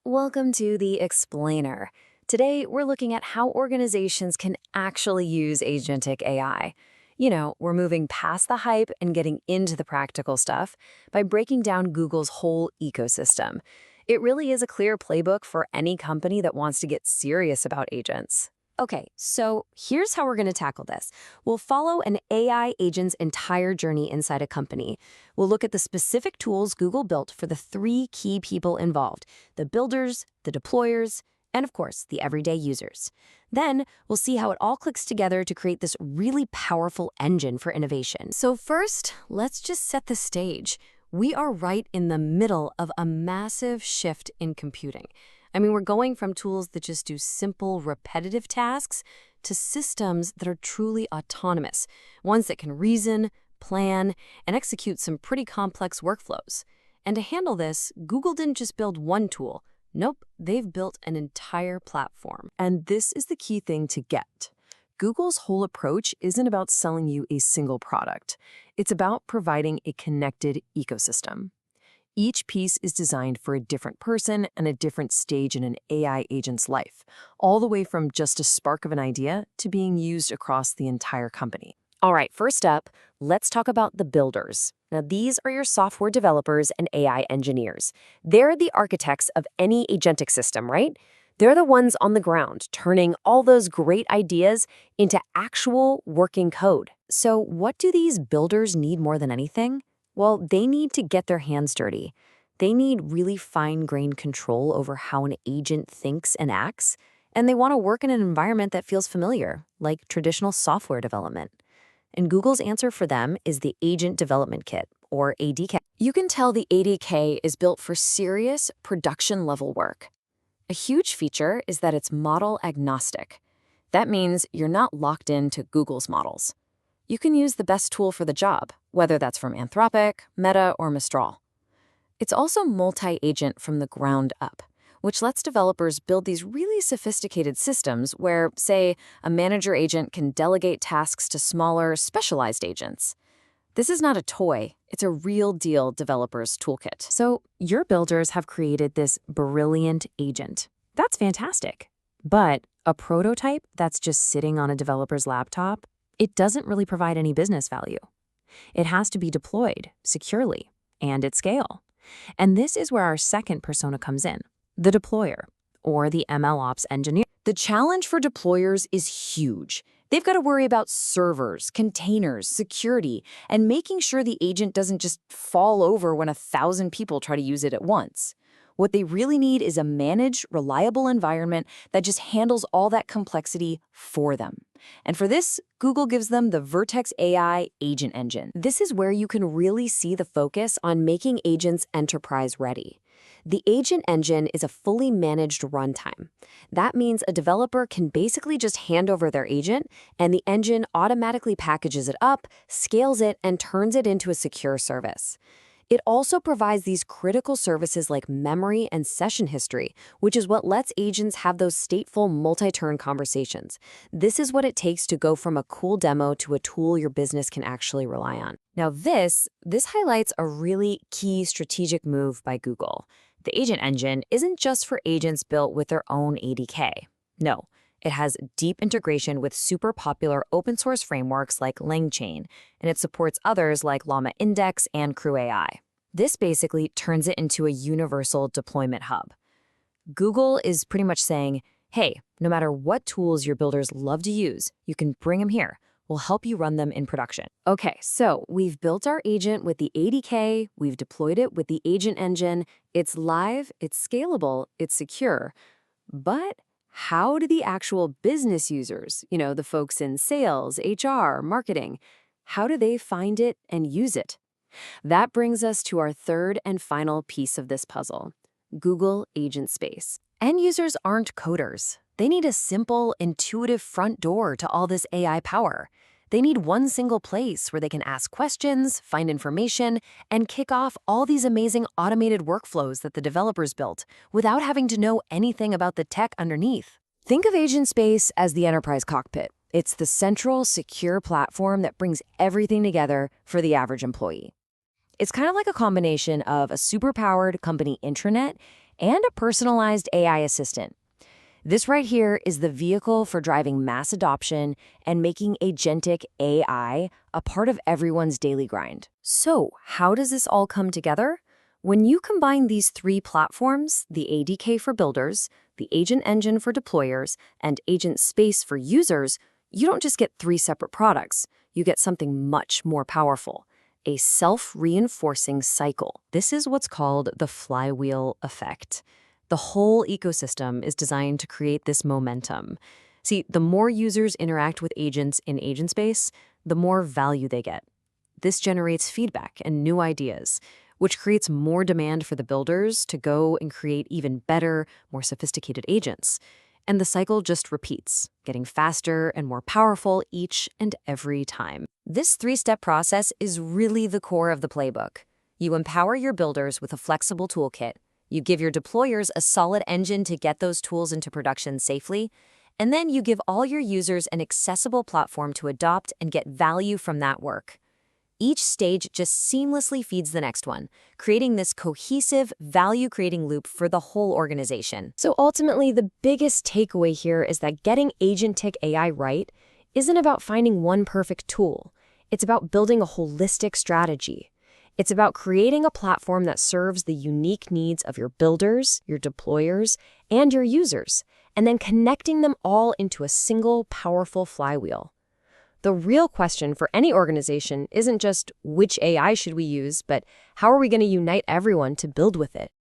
Welcome to the Explainer. Today, we're looking at how organizations can actually use Agentic AI. We're moving past the hype and getting into the practical stuff by breaking down Google's whole ecosystem. It really is a clear playbook for any company that wants to get serious about agents. Okay, so here's how we're going to tackle this. We'll follow an AI agent's entire journey inside a company. We'll look at the specific tools Google built for the three key people involved: the builders, the deployers, and of course, the everyday users. Then we'll see how it all clicks together to create this really powerful engine for innovation. So first, let's just set the stage. We are right in the middle of a massive shift in computing. We're going from tools that just do simple, repetitive tasks to systems that are truly autonomous, ones that can reason, plan, and execute some pretty complex workflows. And to handle this, Google didn't just build one tool. Nope, they've built an entire platform. And this is the key thing to get. Google's whole approach isn't about selling you a single product. It's about providing a connected ecosystem. Each piece is designed for a different person and a different stage in an AI agent's life, all the way from just a spark of an idea to being used across the entire company. All right, first up, let's talk about the builders. Now, these are your software developers and AI engineers. They're the architects of any agentic system, right? They're the ones on the ground, turning all those great ideas into actual working code. So what do these builders need more than anything? Well, they need to get their hands dirty. They need really fine-grained control over how an agent thinks and acts, and they want to work in an environment that feels familiar, like traditional software development. And Google's answer for them is the Agent Development Kit, or ADK. You can tell the ADK is built for serious production-level work. A huge feature is that it's model agnostic. That means you're not locked into Google's models. You can use the best tool for the job, whether that's from Anthropic, Meta, or Mistral. It's also multi-agent from the ground up, which lets developers build these really sophisticated systems where, say, a manager agent can delegate tasks to smaller, specialized agents. This is not a toy, it's a real-deal developer's toolkit. So your builders have created this brilliant agent. That's fantastic. But a prototype that's just sitting on a developer's laptop, it doesn't really provide any business value. It has to be deployed securely and at scale. And this is where our second persona comes in, the deployer, or the MLOps engineer. The challenge for deployers is huge. They've got to worry about servers, containers, security, and making sure the agent doesn't just fall over when 1,000 people try to use it at once. What they really need is a managed, reliable environment that just handles all that complexity for them. And for this, Google gives them the Vertex AI Agent Engine. This is where you can really see the focus on making agents enterprise-ready. The Agent Engine is a fully managed runtime. That means a developer can basically just hand over their agent, and the engine automatically packages it up, scales it, and turns it into a secure service. It also provides these critical services like memory and session history, which is what lets agents have those stateful multi-turn conversations. This is what it takes to go from a cool demo to a tool your business can actually rely on. Now this highlights a really key strategic move by Google. The Agent Engine isn't just for agents built with their own ADK. No. It has deep integration with super popular open source frameworks like LangChain, and it supports others like Llama Index and Crew AI. This basically turns it into a universal deployment hub. Google is pretty much saying, hey, no matter what tools your builders love to use, you can bring them here. We'll help you run them in production. Okay, so we've built our agent with the ADK, we've deployed it with the Agent Engine, it's live, it's scalable, it's secure, but how do the actual business users, the folks in sales, HR, marketing, how do they find it and use it? That brings us to our third and final piece of this puzzle, Google Agentspace. End users aren't coders. They need a simple, intuitive front door to all this AI power. They need one single place where they can ask questions, find information, and kick off all these amazing automated workflows that the developers built without having to know anything about the tech underneath. Think of Agentspace as the enterprise cockpit. It's the central, secure platform that brings everything together for the average employee. It's kind of like a combination of a superpowered company intranet and a personalized AI assistant. This right here is the vehicle for driving mass adoption and making agentic AI a part of everyone's daily grind. So, how does this all come together? When you combine these three platforms, the ADK for builders, the Agent Engine for deployers, and Agentspace for users, you don't just get three separate products. You get something much more powerful, a self-reinforcing cycle. This is what's called the flywheel effect. The whole ecosystem is designed to create this momentum. See, the more users interact with agents in Agentspace, the more value they get. This generates feedback and new ideas, which creates more demand for the builders to go and create even better, more sophisticated agents. And the cycle just repeats, getting faster and more powerful each and every time. This three-step process is really the core of the playbook. You empower your builders with a flexible toolkit. You give your deployers a solid engine to get those tools into production safely, and then you give all your users an accessible platform to adopt and get value from that work. Each stage just seamlessly feeds the next one, creating this cohesive, value-creating loop for the whole organization. So ultimately, the biggest takeaway here is that getting agentic AI right isn't about finding one perfect tool. It's about building a holistic strategy. It's about creating a platform that serves the unique needs of your builders, your deployers, and your users, and then connecting them all into a single powerful flywheel. The real question for any organization isn't just which AI should we use, but how are we going to unite everyone to build with it?